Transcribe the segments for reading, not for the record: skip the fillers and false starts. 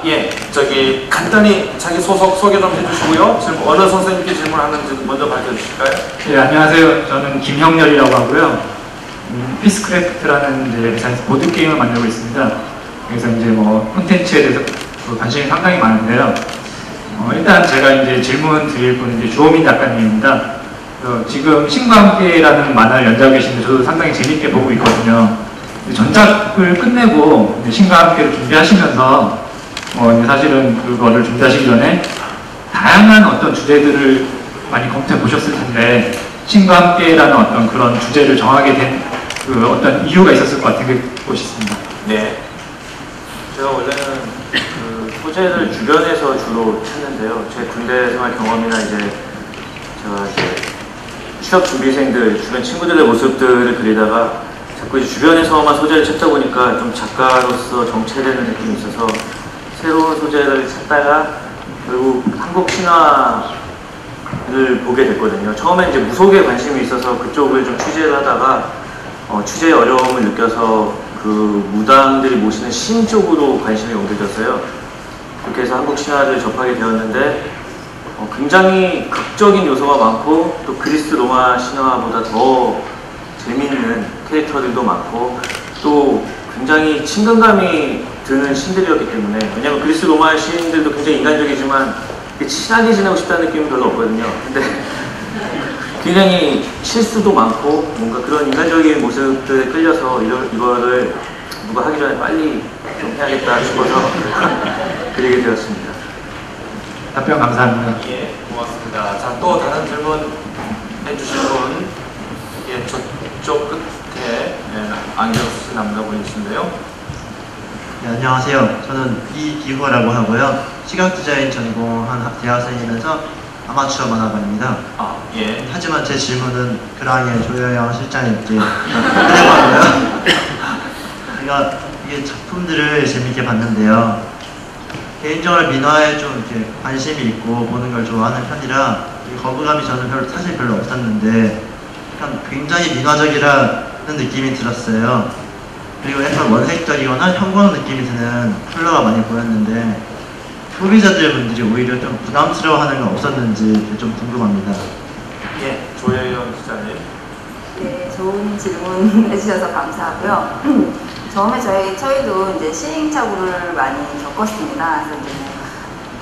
예. 저기 간단히 자기 소속 소개 좀 해주시고요. 지금 어느 선생님께 질문하는지 먼저 밝혀주실까요? 네, 안녕하세요. 저는 김형렬이라고 하고요. 피스크래프트라는 이제 회사에서 보드게임을 만들고 있습니다. 그래서 이제 뭐 콘텐츠에 대해서 관심이 상당히 많은데요. 일단 제가 이제 질문 드릴 분은 이제 주호민 작가님입니다. 지금 신과 함께라는 만화를 연재하고 계신데 저도 상당히 재밌게 보고 있거든요. 전작을 끝내고 신과 함께를 준비하시면서 이제 사실은 그거를 준비하시기 전에 다양한 어떤 주제들을 많이 검토해 보셨을 텐데 신과 함께라는 어떤 그런 주제를 정하게 된 그 어떤 이유가 있었을 것 같은 것이 있습니다. 네. 제가 원래는 그 소재를 주변에서 주로 찾는데요. 제 군대 생활 경험이나 제가 취업 준비생들, 주변 친구들의 모습들을 그리다가 자꾸 이제 주변에서만 소재를 찾다 보니까 좀 작가로서 정체되는 느낌이 있어서 새로운 소재를 찾다가 결국 한국 신화를 보게 됐거든요. 처음에 이제 무속에 관심이 있어서 그쪽을 좀 취재를 하다가 취재의 어려움을 느껴서 그 무당들이 모시는 신 쪽으로 관심이 옮겨졌어요. 그렇게 해서 한국 신화를 접하게 되었는데 굉장히 극적인 요소가 많고 또 그리스 로마 신화보다 더 재미있는 캐릭터들도 많고 또 굉장히 친근감이 드는 신들이었기 때문에, 왜냐하면 그리스 로마 신들도 굉장히 인간적이지만 친하게 지내고 싶다는 느낌은 별로 없거든요. 근데 굉장히 실수도 많고 뭔가 그런 인간적인 모습들에 끌려서 이거를 누가 하기 전에 빨리 좀 해야겠다 싶어서 그리게 되었습니다. 답변 감사합니다. 예, 고맙습니다. 자, 또 다른 질문 해주실 분, 예, 저쪽 끝에 안경 쓰신 남자분이신데요. 네, 안녕하세요. 저는 이기호라고 하고요. 시각디자인 전공한 대학생이면서 아마추어 만화가입니다. 예. 하지만 제 질문은 그랑의 조여영 실장님께 하려고 하고요. 제가 이게 작품들을 재밌게 봤는데요. 개인적으로 민화에 좀 이렇게 관심이 있고 보는 걸 좋아하는 편이라 거부감이 저는 사실 별로 없었는데 약간 굉장히 민화적이라는 느낌이 들었어요. 그리고 약간 원색적이거나 형광 느낌이 드는 컬러가 많이 보였는데 소비자들 분들이 오히려 좀 부담스러워하는 건 없었는지 좀 궁금합니다. 예, 조혜연 기자님. 네, 좋은 질문 해주셔서 감사하고요. 처음에 저희도 이제 시행착오를 많이 겪었습니다. 그래서 이제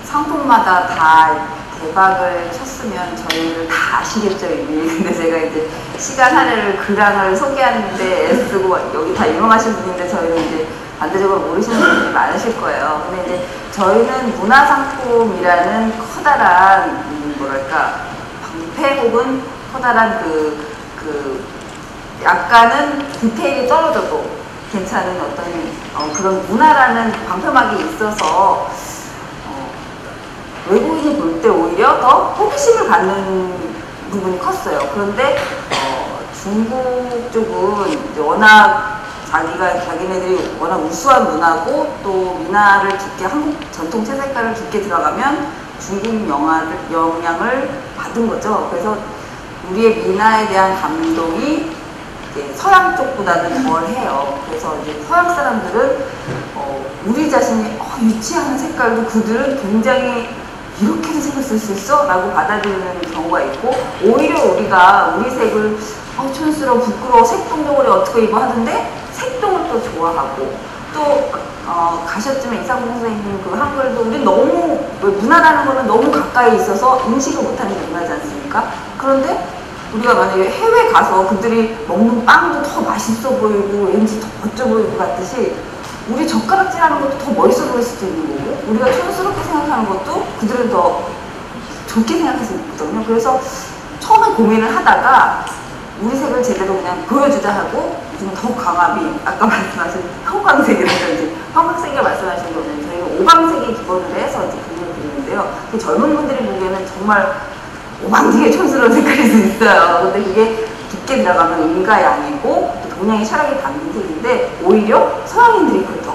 상품마다 다 대박을 쳤으면 저희를 다 아시겠죠, 이미. 근데 제가 이제 시간 할애를 그랑을 소개하는데 애쓰고 여기 다 유명하신 분인데 저희는 이제 반대적으로 모르시는 분들이 많으실 거예요. 근데 이제 저희는 문화상품이라는 커다란 뭐랄까 방패 혹은 커다란 약간은 디테일이 떨어져도 괜찮은 어떤 그런 문화라는 방패막이 있어서 외국인이 볼 때 오히려 더 호기심을 갖는 부분이 컸어요. 그런데 중국 쪽은 이제 워낙 자기네들이 워낙 우수한 문화고 또 민화를 깊게 한국 전통 채색가를 깊게 들어가면 중국 영향을 받은 거죠. 그래서 우리의 민화에 대한 감동이 이제 서양 쪽보다는 덜 해요. 그래서 이제 서양 사람들은 우리 자신이 유치하는 색깔도 그들은 굉장히 이렇게도 생각 쓸 수 있어? 라고 받아들이는 경우가 있고, 오히려 우리가 우리 색을 촌스러워 부끄러워 색동적으로 어떻게 입어 하는데 색동을 또 좋아하고, 또 가셨지만 이상봉 선생님 그 한글도 우리 너무 문화라는 거는 너무 가까이 있어서 인식을 못하는 게 문화지 않습니까? 그런데 우리가 만약에 해외 가서 그들이 먹는 빵도 더 맛있어 보이고 왠지 더 멋져 보이고 같듯이 우리 젓가락질 하는 것도 더 멋있어 보일 수도 있는 거고, 우리가 촌스럽게 생각하는 것도 그들은 더 좋게 생각할 수 있거든요. 그래서 처음에 고민을 하다가 우리 색을 제대로 그냥 보여주자 하고 좀 더 강압이 아까 말씀하신 형광색이라든지 황금색을 말씀하신 거는 저희가 오방색이 기본으로 해서 이제 그림을 그리는데요. 그 젊은 분들이 보기에는 정말 오방되게 촌스러운 색깔일 수 있어요. 근데 그게 깊게 들어가면 음과 양이고 또 동양의 철학이 담긴 색인데 오히려 서양인들이 그걸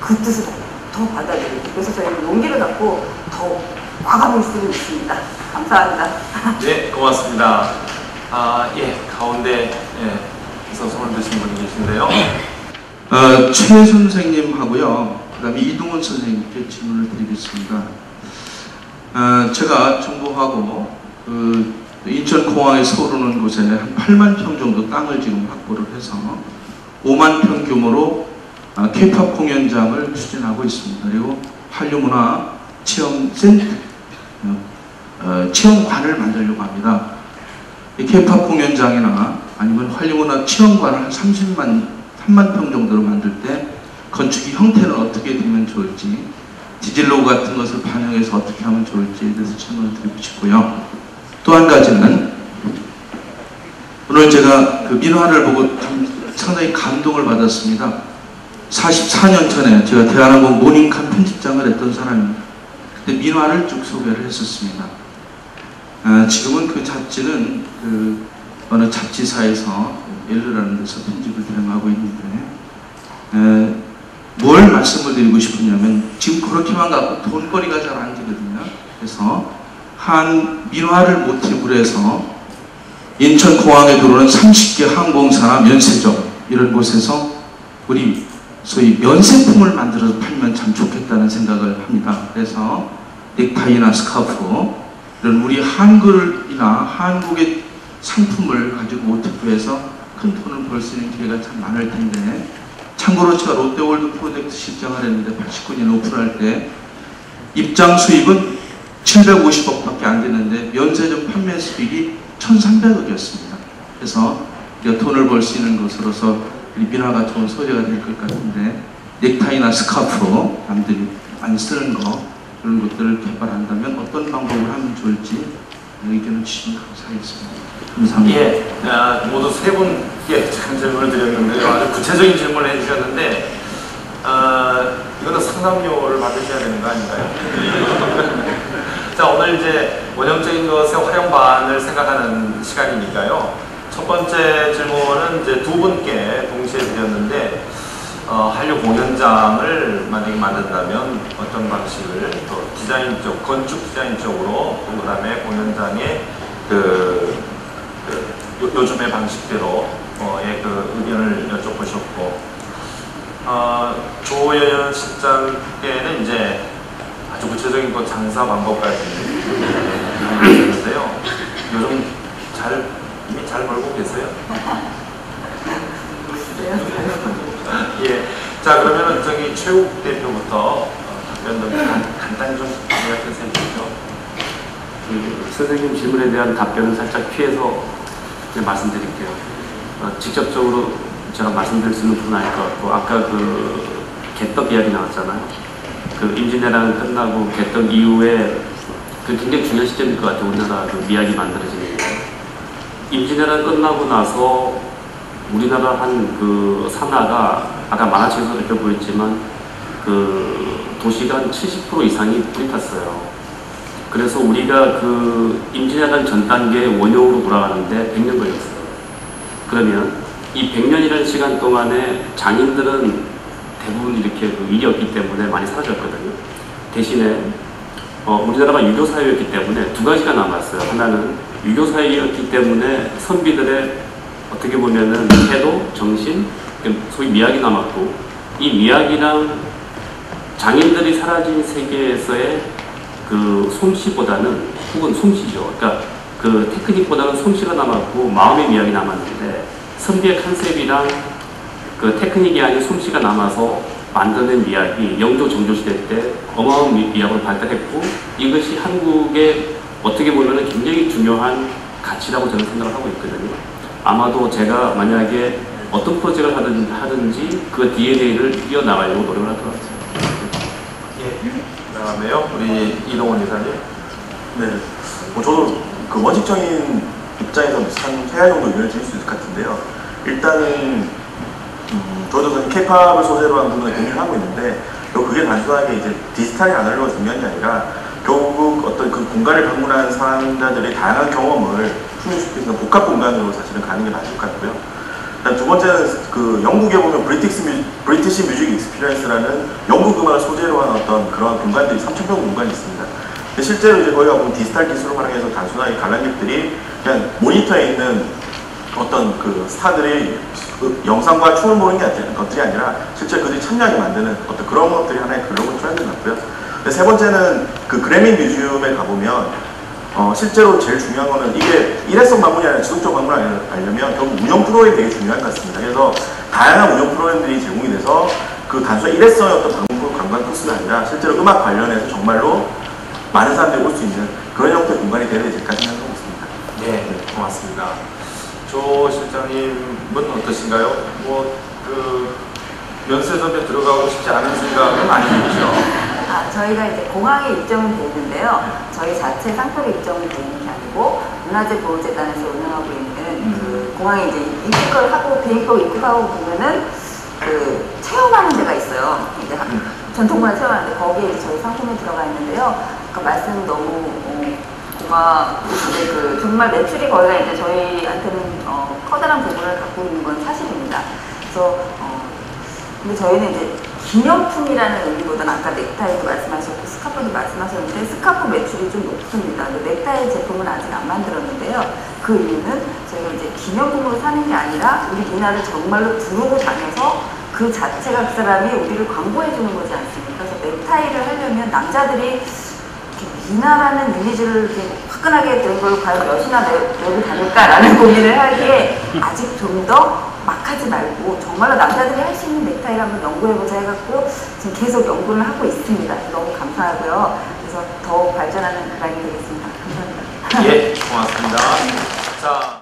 그 뜻을 더 받아들이고, 그래서 저희는 용기를 갖고 더 과감히 쓰고 있습니다. 감사합니다. 네, 고맙습니다. 예, 가운데 손을 드신 분이 계신데요. 최 선생님하고요. 그 다음에 이동훈 선생님께 질문을 드리겠습니다. 제가 정부하고 그 인천공항에서 오르는 곳에 한 8만 평 정도 땅을 지금 확보를 해서 5만 평 규모로 K-POP 공연장을 추진하고 있습니다. 그리고 한류문화 체험관을 만들려고 합니다. K-POP 공연장이나 아니면 한류문화 체험관을 한 3만 평 정도로 만들 때 건축의 형태는 어떻게 되면 좋을지, 디질로그 같은 것을 반영해서 어떻게 하면 좋을지에 대해서 질문을 드리고 싶고요. 또 한 가지는 오늘 제가 그 민화를 보고 상당히 감동을 받았습니다. 44년 전에 제가 대한항공 모닝칸 편집장을 했던 사람입니다. 그때 민화를 쭉 소개를 했었습니다. 지금은 그 잡지는 그 어느 잡지사에서 엘르라는 데서 편집을 대행하고 있는데 뭘 말씀을 드리고 싶으냐면 지금 그렇게만 갖고 돈벌이가 잘 안 되거든요. 그래서 한 민화를 모티브로 해서 인천공항에 들어오는 30개 항공사나 면세점 이런 곳에서 우리 소위 면세품을 만들어서 팔면 참 좋겠다는 생각을 합니다. 그래서 넥타이나 스카프 이런 우리 한글이나 한국의 상품을 가지고 모티브해서 큰 돈을 벌 수 있는 기회가 참 많을 텐데, 참고로 제가 롯데월드 프로젝트 실장을 했는데 89년 오픈할 때 입장 수입은 750억밖에 안 되는데 면세점 판매 수익이 1,300억이었습니다. 그래서 우리가 돈을 벌 수 있는 것으로서 민화가 좋은 소재가 될 것 같은데, 넥타이나 스카프 남들이 많이 쓰는 거 이런 것들을 개발한다면 어떤 방법을 하면 좋을지 의견을 주시면 감사하겠습니다. 감사합니다. 예, 모두 세 분께 질문을 드렸는데요. 아주 구체적인 질문을 해주셨는데 이거는 상담료를 받으셔야 되는 거 아닌가요? 자, 오늘 이제 원형적인 것의 활용반을 생각하는 시간이니까요. 첫 번째 질문은 이제 두 분께 동시에 드렸는데, 한류 공연장을 만약에 만든다면 어떤 방식을, 또 디자인 쪽, 건축 디자인 쪽으로, 또 그 다음에 공연장의 요즘의 방식대로의 그 의견을 여쭤보셨고, 조여연 실장께는 이제 아주 구체적인 그 장사 방법까지 있는데요. 요즘 이미 잘 벌고 계세요? 예. 자, 그러면은 저기 최욱 대표부터 답변 좀 간단히 좀 요약해서 해주시죠. 선생님 질문에 대한 답변은 살짝 피해서 말씀드릴게요. 직접적으로 제가 말씀드릴 수 있는 부분은 아닐 것 같고, 아까 그 개떡 이야기 나왔잖아요. 그 임진왜란 끝나고 개떡 이후에 그 굉장히 중요한 시점일 것 같아요. 우리나라 그 미학이 만들어지는 게. 임진왜란 끝나고 나서 우리나라 한 그 산하가 아까 만화책에서 느껴보였지만 그 도시가 한 70% 이상이 불이 탔어요. 그래서 우리가 그 임진왜란 전 단계의 원형으로 돌아가는데 100년 걸렸어요. 그러면 이 100년이라는 시간 동안에 장인들은 대부분 이렇게 그 일이 없기 때문에 많이 사라졌거든요. 대신에 우리나라가 유교사회였기 때문에 두 가지가 남았어요. 하나는 유교사회였기 때문에 선비들의 어떻게 보면은 태도, 정신, 소위 미학이 남았고, 이 미학이랑 장인들이 사라진 세계에서의 그 솜씨보다는, 혹은 솜씨죠. 그러니까 그 테크닉보다는 솜씨가 남았고 마음의 미학이 남았는데, 선비의 컨셉이랑 그 테크닉이 아닌 솜씨가 남아서 만드는 미학이 영조 정조 시대 때 어마어마한 미학으로 발달했고, 이것이 한국의 어떻게 보면 굉장히 중요한 가치라고 저는 생각을 하고 있거든요. 아마도 제가 만약에 어떤 프로젝트를 하든지 그 DNA를 이어나가려고 노력을 할 것 같아요. 예. 그다음에요, 우리 이동훈 이사님. 네. 저도 그 원칙적인 입장에서 한 세 가지 정도 의견을 드릴 수 있을 것 같은데요. 일단은 저도 사실 K-POP을 소재로 한 부분을 고민을 하고 있는데, 그게 단순하게 이제 디지털이 아날로그가 중요한 게 아니라 결국 어떤 그 공간을 방문하는 사람들의 다양한 경험을 충족시킬 수 있는 복합 공간으로 사실은 가는 게 맞을 것 같고요. 두 번째는 그 영국에 보면 브리티시 뮤직 익스피리언스라는 영국 음악을 소재로 한 어떤 그런 공간들이 3,000평 공간이 있습니다. 근데 실제로 이제 거기가 보면 디지털 기술을 활용해서 단순하게 관람객들이 그냥 모니터에 있는 어떤 그 스타들이 그 영상과 춤을 보는 것들이 아니라 실제 그들이 참여하게 만드는 어떤 그런 것들이 하나의 글로벌 트렌드 같고요. 세 번째는 그 그래미 뮤지엄에 가보면 실제로 제일 중요한 거는 이게 일회성 방문이 아니라 지속적 방문을 하려면 결국 운영 프로그램이 되게 중요할 것 같습니다. 그래서 다양한 운영 프로그램들이 제공이 돼서 그 단순한 일회성의 어떤 관광 코스가 아니라 실제로 음악 관련해서 정말로 많은 사람들이 올 수 있는 그런 형태의 공간이 되어야 될까 생각하고 있습니다. 네, 고맙습니다. 조 실장님은 어떠신가요? 면세점에 들어가고 싶지 않은 생각은 아니죠? 저희가 이제 공항에 입점은 돼 있는데요. 저희 자체 상표로 입점이 돼 있는 게 아니고 문화재 보호재단에서 운영하고 있는 그 공항에 이제 입국을 하고 비행기로 입국하고 보면은 그 체험하는 데가 있어요. 이제 전통문화 체험하는데 거기에 이제 저희 상품이 들어가 있는데요. 아까 말씀 너무 그 정말 매출이 거기가 이제 저희한테는 커다란 부분을 갖고 있는 건 사실입니다. 그래서 근데 저희는 이제 기념품이라는 의미보다는 아까 넥타이도 말씀하셨고 스카프도 말씀하셨는데 스카프 매출이 좀 높습니다. 넥타이 제품은 아직 안 만들었는데요. 그 이유는 저희가 이제 기념품으로 사는 게 아니라 우리 미나를 정말로 두르고 다녀서 그 자체가 그 사람이 우리를 광고해 주는 거지 않습니까? 그래서 넥타이를 하려면 남자들이 미나라는 이미지를 이렇게 화끈하게 된 걸 과연 몇이나 메고 다닐까라는 고민을 하기에 아직 좀 더 막 하지 말고 정말로 남자들이 할 수 있는 넥타이를 한번 연구해보자 해갖고 지금 계속 연구를 하고 있습니다. 너무 감사하고요. 그래서 더 발전하는 그랑이 되겠습니다. 감사합니다. 예, 고맙습니다. 자.